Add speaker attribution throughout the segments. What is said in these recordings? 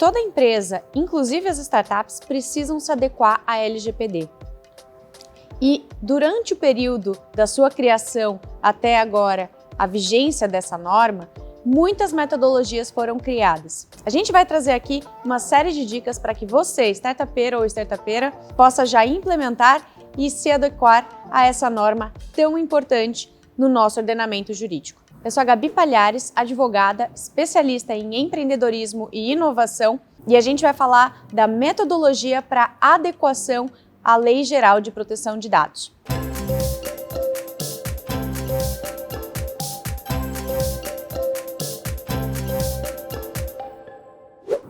Speaker 1: toda empresa, inclusive as startups, precisam se adequar à LGPD. E durante o período da sua criação até agora, a vigência dessa norma, muitas metodologias foram criadas. A gente vai trazer aqui uma série de dicas para que você, startupeiro ou startupeira, possa já implementar e se adequar a essa norma tão importante no nosso ordenamento jurídico. Eu sou a Gabi Palhares, advogada, especialista em empreendedorismo e inovação, e a gente vai falar da metodologia para adequação à Lei Geral de Proteção de Dados.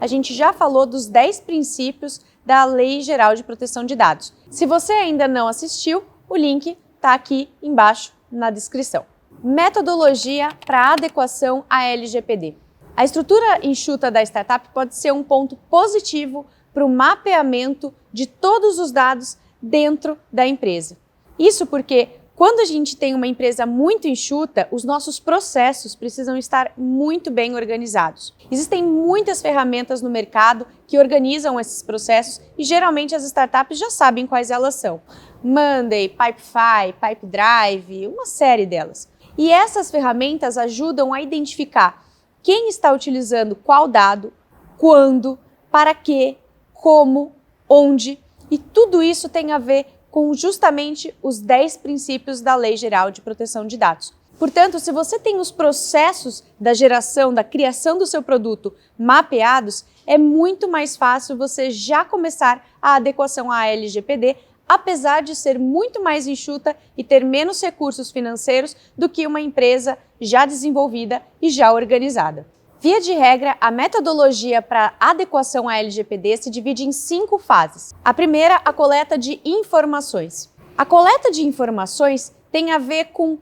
Speaker 1: A gente já falou dos 10 princípios da Lei Geral de Proteção de Dados. Se você ainda não assistiu, o link está aqui embaixo na descrição. Metodologia para adequação à LGPD. A estrutura enxuta da startup pode ser um ponto positivo para o mapeamento de todos os dados dentro da empresa. Isso porque quando a gente tem uma empresa muito enxuta, os nossos processos precisam estar muito bem organizados. Existem muitas ferramentas no mercado que organizam esses processos e geralmente as startups já sabem quais elas são. Monday, Pipefy, Pipedrive, uma série delas. E essas ferramentas ajudam a identificar quem está utilizando qual dado, quando, para quê, como, onde, e tudo isso tem a ver com justamente os 10 princípios da Lei Geral de Proteção de Dados. Portanto, se você tem os processos da geração, da criação do seu produto mapeados, é muito mais fácil você já começar a adequação à LGPD, apesar de ser muito mais enxuta e ter menos recursos financeiros do que uma empresa já desenvolvida e já organizada. Via de regra, a metodologia para adequação à LGPD se divide em 5 fases. A primeira, a coleta de informações. A coleta de informações tem a ver com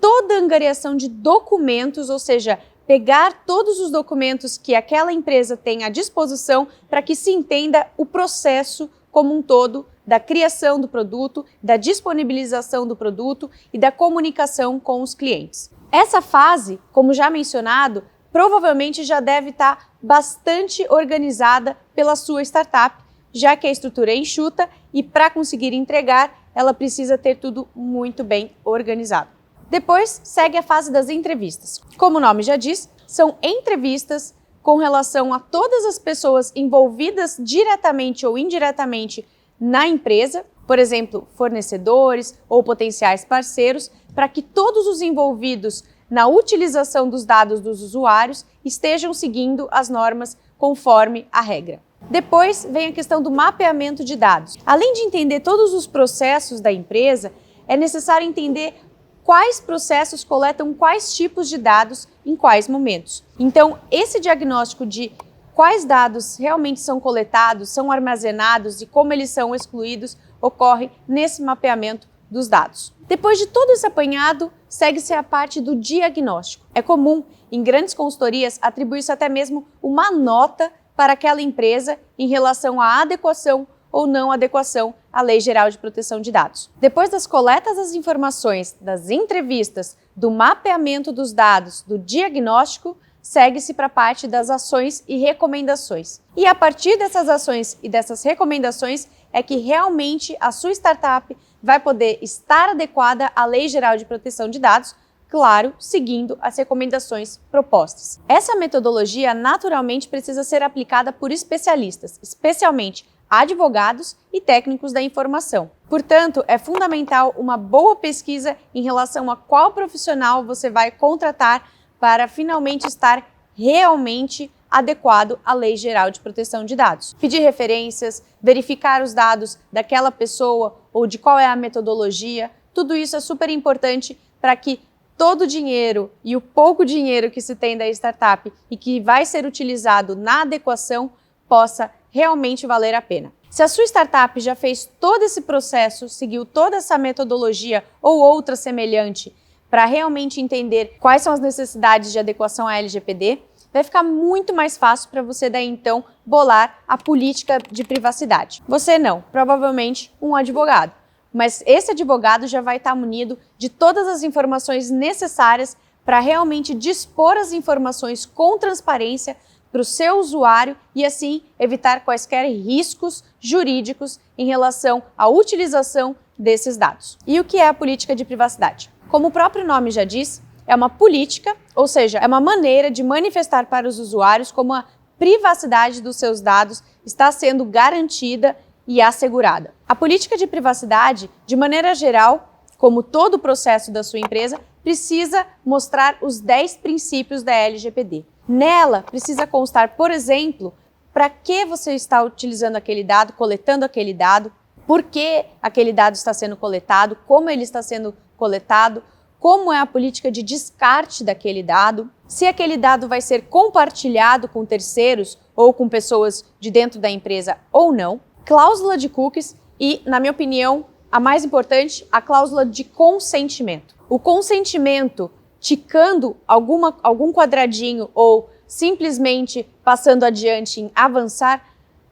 Speaker 1: toda a angariação de documentos, ou seja, pegar todos os documentos que aquela empresa tem à disposição para que se entenda o processo como um todo da criação do produto, da disponibilização do produto e da comunicação com os clientes. Essa fase, como já mencionado, provavelmente já deve estar bastante organizada pela sua startup, já que a estrutura é enxuta e para conseguir entregar, ela precisa ter tudo muito bem organizado. Depois, segue a fase das entrevistas. Como o nome já diz, são entrevistas com relação a todas as pessoas envolvidas diretamente ou indiretamente na empresa, por exemplo, fornecedores ou potenciais parceiros, para que todos os envolvidos na utilização dos dados dos usuários estejam seguindo as normas conforme a regra. Depois vem a questão do mapeamento de dados. Além de entender todos os processos da empresa, é necessário entender quais processos coletam quais tipos de dados em quais momentos. Então, esse diagnóstico de quais dados realmente são coletados, são armazenados e como eles são excluídos ocorre nesse mapeamento dos dados. Depois de todo esse apanhado, segue-se a parte do diagnóstico. É comum, em grandes consultorias, atribuir-se até mesmo uma nota para aquela empresa em relação à adequação ou não adequação à Lei Geral de Proteção de Dados. Depois das coletas das informações, das entrevistas, do mapeamento dos dados, do diagnóstico, segue-se para a parte das ações e recomendações. E a partir dessas ações e dessas recomendações é que realmente a sua startup vai poder estar adequada à Lei Geral de Proteção de Dados, claro, seguindo as recomendações propostas. Essa metodologia naturalmente precisa ser aplicada por especialistas, especialmente advogados e técnicos da informação. Portanto, é fundamental uma boa pesquisa em relação a qual profissional você vai contratar para finalmente estar realmente adequado à Lei Geral de Proteção de Dados. Pedir referências, verificar os dados daquela pessoa ou de qual é a metodologia, tudo isso é super importante para que todo o dinheiro e o pouco dinheiro que se tem da startup e que vai ser utilizado na adequação possa realmente valer a pena. Se a sua startup já fez todo esse processo, seguiu toda essa metodologia ou outra semelhante para realmente entender quais são as necessidades de adequação à LGPD, vai ficar muito mais fácil para você daí então bolar a política de privacidade. Você não, provavelmente um advogado, mas esse advogado já vai estar munido de todas as informações necessárias para realmente dispor as informações com transparência, para o seu usuário e, assim, evitar quaisquer riscos jurídicos em relação à utilização desses dados. E o que é a política de privacidade? Como o próprio nome já diz, é uma política, ou seja, é uma maneira de manifestar para os usuários como a privacidade dos seus dados está sendo garantida e assegurada. A política de privacidade, de maneira geral, como todo o processo da sua empresa, precisa mostrar os 10 princípios da LGPD. Nela, precisa constar, por exemplo, para que você está utilizando aquele dado, coletando aquele dado, por que aquele dado está sendo coletado, como ele está sendo coletado, como é a política de descarte daquele dado, se aquele dado vai ser compartilhado com terceiros ou com pessoas de dentro da empresa ou não, cláusula de cookies e, na minha opinião, a mais importante, a cláusula de consentimento. O consentimento ticando algum quadradinho ou simplesmente passando adiante em avançar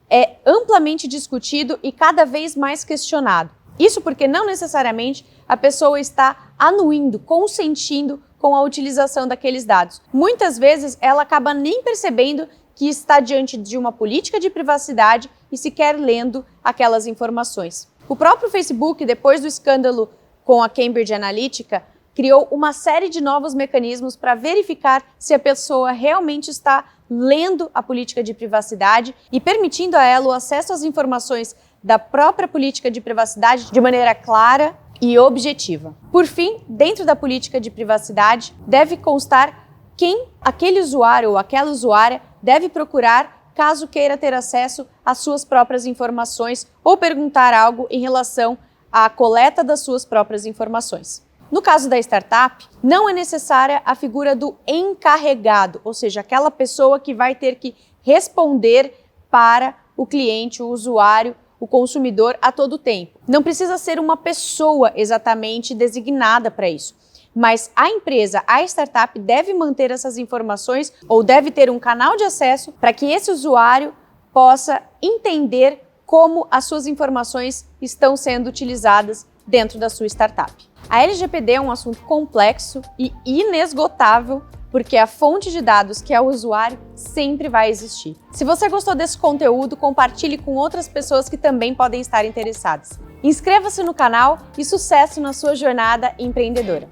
Speaker 1: é amplamente discutido e cada vez mais questionado. Isso porque não necessariamente a pessoa está anuindo, consentindo com a utilização daqueles dados. Muitas vezes ela acaba nem percebendo que está diante de uma política de privacidade e sequer lendo aquelas informações. O próprio Facebook, depois do escândalo com a Cambridge Analytica, criou uma série de novos mecanismos para verificar se a pessoa realmente está lendo a política de privacidade e permitindo a ela o acesso às informações da própria política de privacidade de maneira clara e objetiva. Por fim, dentro da política de privacidade, deve constar quem aquele usuário ou aquela usuária deve procurar caso queira ter acesso às suas próprias informações ou perguntar algo em relação à coleta das suas próprias informações. No caso da startup, não é necessária a figura do encarregado, ou seja, aquela pessoa que vai ter que responder para o cliente, o usuário, o consumidor a todo tempo. Não precisa ser uma pessoa exatamente designada para isso, mas a empresa, a startup deve manter essas informações ou deve ter um canal de acesso para que esse usuário possa entender como as suas informações estão sendo utilizadas dentro da sua startup. A LGPD é um assunto complexo e inesgotável, porque a fonte de dados, que é o usuário, sempre vai existir. Se você gostou desse conteúdo, compartilhe com outras pessoas que também podem estar interessadas. Inscreva-se no canal e sucesso na sua jornada empreendedora!